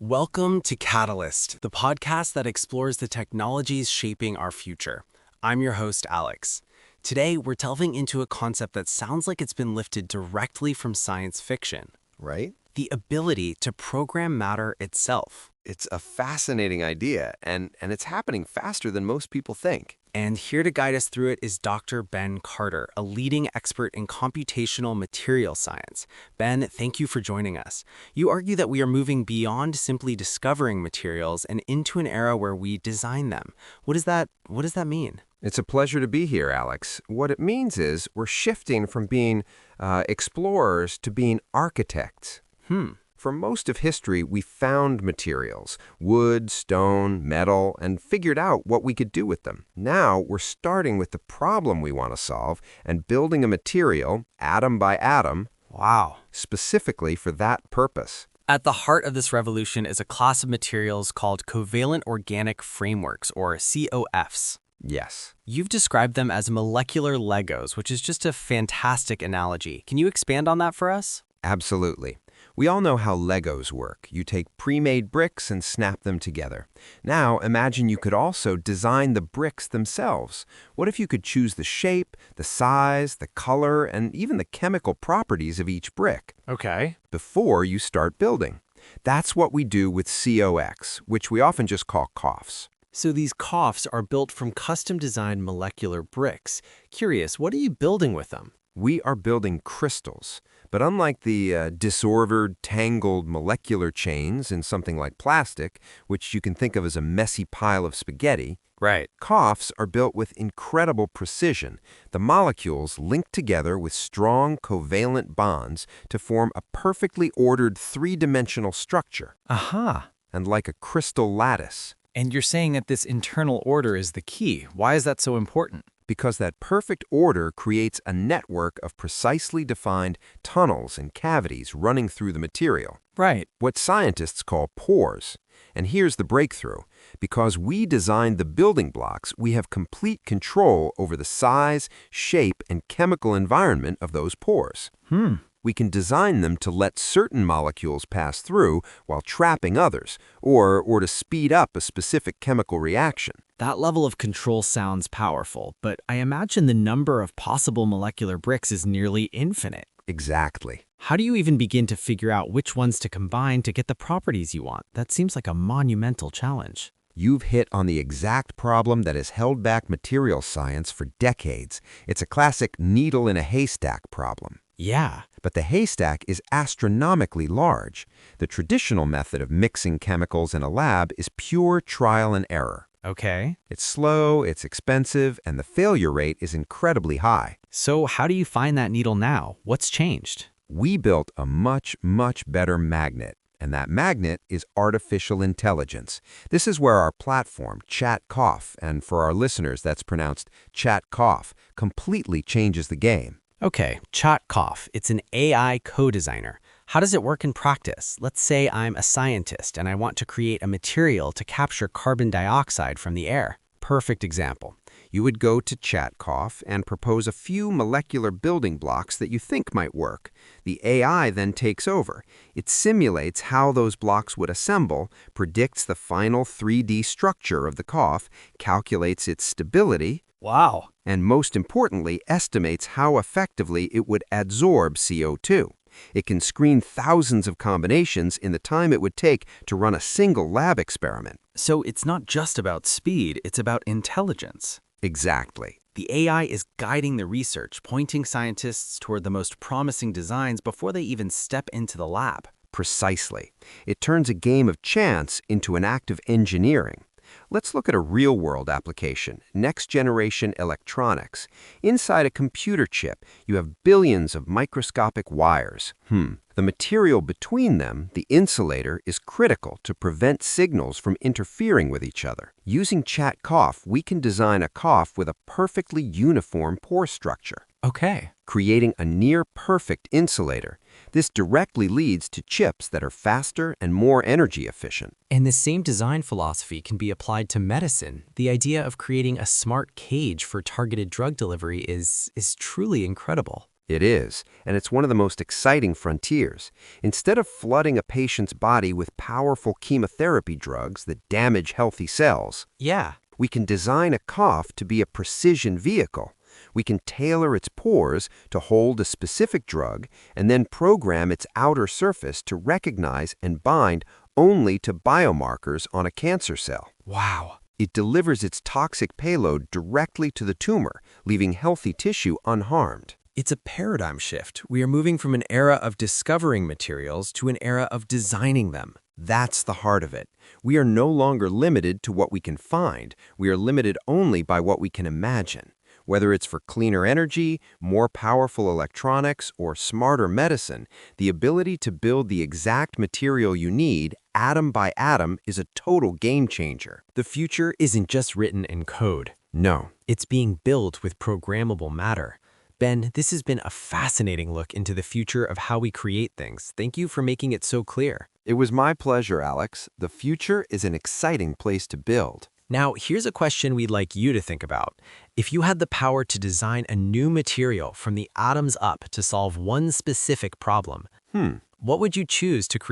Welcome to Catalyst, the podcast that explores the technologies shaping our future. I'm your host, Alex. Today, we're delving into a concept that sounds like it's been lifted directly from science fiction. Right? The ability to program matter itself. It's a fascinating idea, and it's happening faster than most people think. And here to guide us through it is Dr. Ben Carter, a leading expert in computational material science. Ben, thank you for joining us. You argue that we are moving beyond simply discovering materials and into an era where we design them. What does that mean? It's a pleasure to be here, Alex. What it means is we're shifting from being explorers to being architects. For most of history, we found materials, wood, stone, metal, and figured out what we could do with them. Now, we're starting with the problem we want to solve and building a material, atom by atom, Wow. specifically for that purpose. At the heart of this revolution is a class of materials called covalent organic frameworks, or COFs. Yes. You've described them as molecular Legos, which is just a fantastic analogy. Can you expand on that for us? Absolutely. We all know how Legos work. You take pre-made bricks and snap them together. Now, imagine you could also design the bricks themselves. What if you could choose the shape, the size, the color, and even the chemical properties of each brick Okay. before you start building? That's what we do with COX, which we often just call COFs. So these COFs are built from custom-designed molecular bricks. Curious, what are you building with them? We are building crystals, but unlike the disordered, tangled molecular chains in something like plastic, which you can think of as a messy pile of spaghetti, Right. COFs are built with incredible precision. The molecules link together with strong covalent bonds to form a perfectly ordered three-dimensional structure, Aha. and like a crystal lattice. And you're saying that this internal order is the key. Why is that so important? Because that perfect order creates a network of precisely defined tunnels and cavities running through the material, Right. what scientists call pores. And here's the breakthrough. Because we designed the building blocks, we have complete control over the size, shape, and chemical environment of those pores. We can design them to let certain molecules pass through while trapping others, or to speed up a specific chemical reaction. That level of control sounds powerful, but I imagine the number of possible molecular bricks is nearly infinite. Exactly. How do you even begin to figure out which ones to combine to get the properties you want? That seems like a monumental challenge. You've hit on the exact problem that has held back materials science for decades. It's a classic needle in a haystack problem. Yeah. But the haystack is astronomically large. The traditional method of mixing chemicals in a lab is pure trial and error. Okay. It's slow, it's expensive, and the failure rate is incredibly high. So how do you find that needle now? What's changed? We built a much, much better magnet, and that magnet is artificial intelligence. This is where our platform, ChatCOF, and for our listeners that's pronounced ChatCOF, completely changes the game. Okay, ChatCOF. It's an AI co-designer. How does it work in practice? Let's say I'm a scientist and I want to create a material to capture carbon dioxide from the air. Perfect example. You would go to ChatCOF and propose a few molecular building blocks that you think might work. The AI then takes over. It simulates how those blocks would assemble, predicts the final 3D structure of the COF, calculates its stability, Wow. and most importantly, estimates how effectively it would adsorb CO2. It can screen thousands of combinations in the time it would take to run a single lab experiment. So it's not just about speed, it's about intelligence. Exactly. The AI is guiding the research, pointing scientists toward the most promising designs before they even step into the lab. Precisely. It turns a game of chance into an act of engineering. Let's look at a real-world application, next-generation electronics. Inside a computer chip, you have billions of microscopic wires. The material between them, the insulator, is critical to prevent signals from interfering with each other. Using ChatCOF, we can design a COF with a perfectly uniform pore structure, Okay. creating a near-perfect insulator. This directly leads to chips that are faster and more energy efficient. And the same design philosophy can be applied to medicine. The idea of creating a smart cage for targeted drug delivery is truly incredible. It is, and it's one of the most exciting frontiers. Instead of flooding a patient's body with powerful chemotherapy drugs that damage healthy cells, Yeah. we can design a cough to be a precision vehicle. We can tailor its pores to hold a specific drug and then program its outer surface to recognize and bind only to biomarkers on a cancer cell. Wow. It delivers its toxic payload directly to the tumor, leaving healthy tissue unharmed. It's a paradigm shift. We are moving from an era of discovering materials to an era of designing them. That's the heart of it. We are no longer limited to what we can find. We are limited only by what we can imagine. Whether it's for cleaner energy, more powerful electronics, or smarter medicine, the ability to build the exact material you need, atom by atom, is a total game changer. The future isn't just written in code. No. It's being built with programmable matter. Ben, this has been a fascinating look into the future of how we create things. Thank you for making it so clear. It was my pleasure, Alex. The future is an exciting place to build. Now, here's a question we'd like you to think about. If you had the power to design a new material from the atoms up to solve one specific problem, what would you choose to create?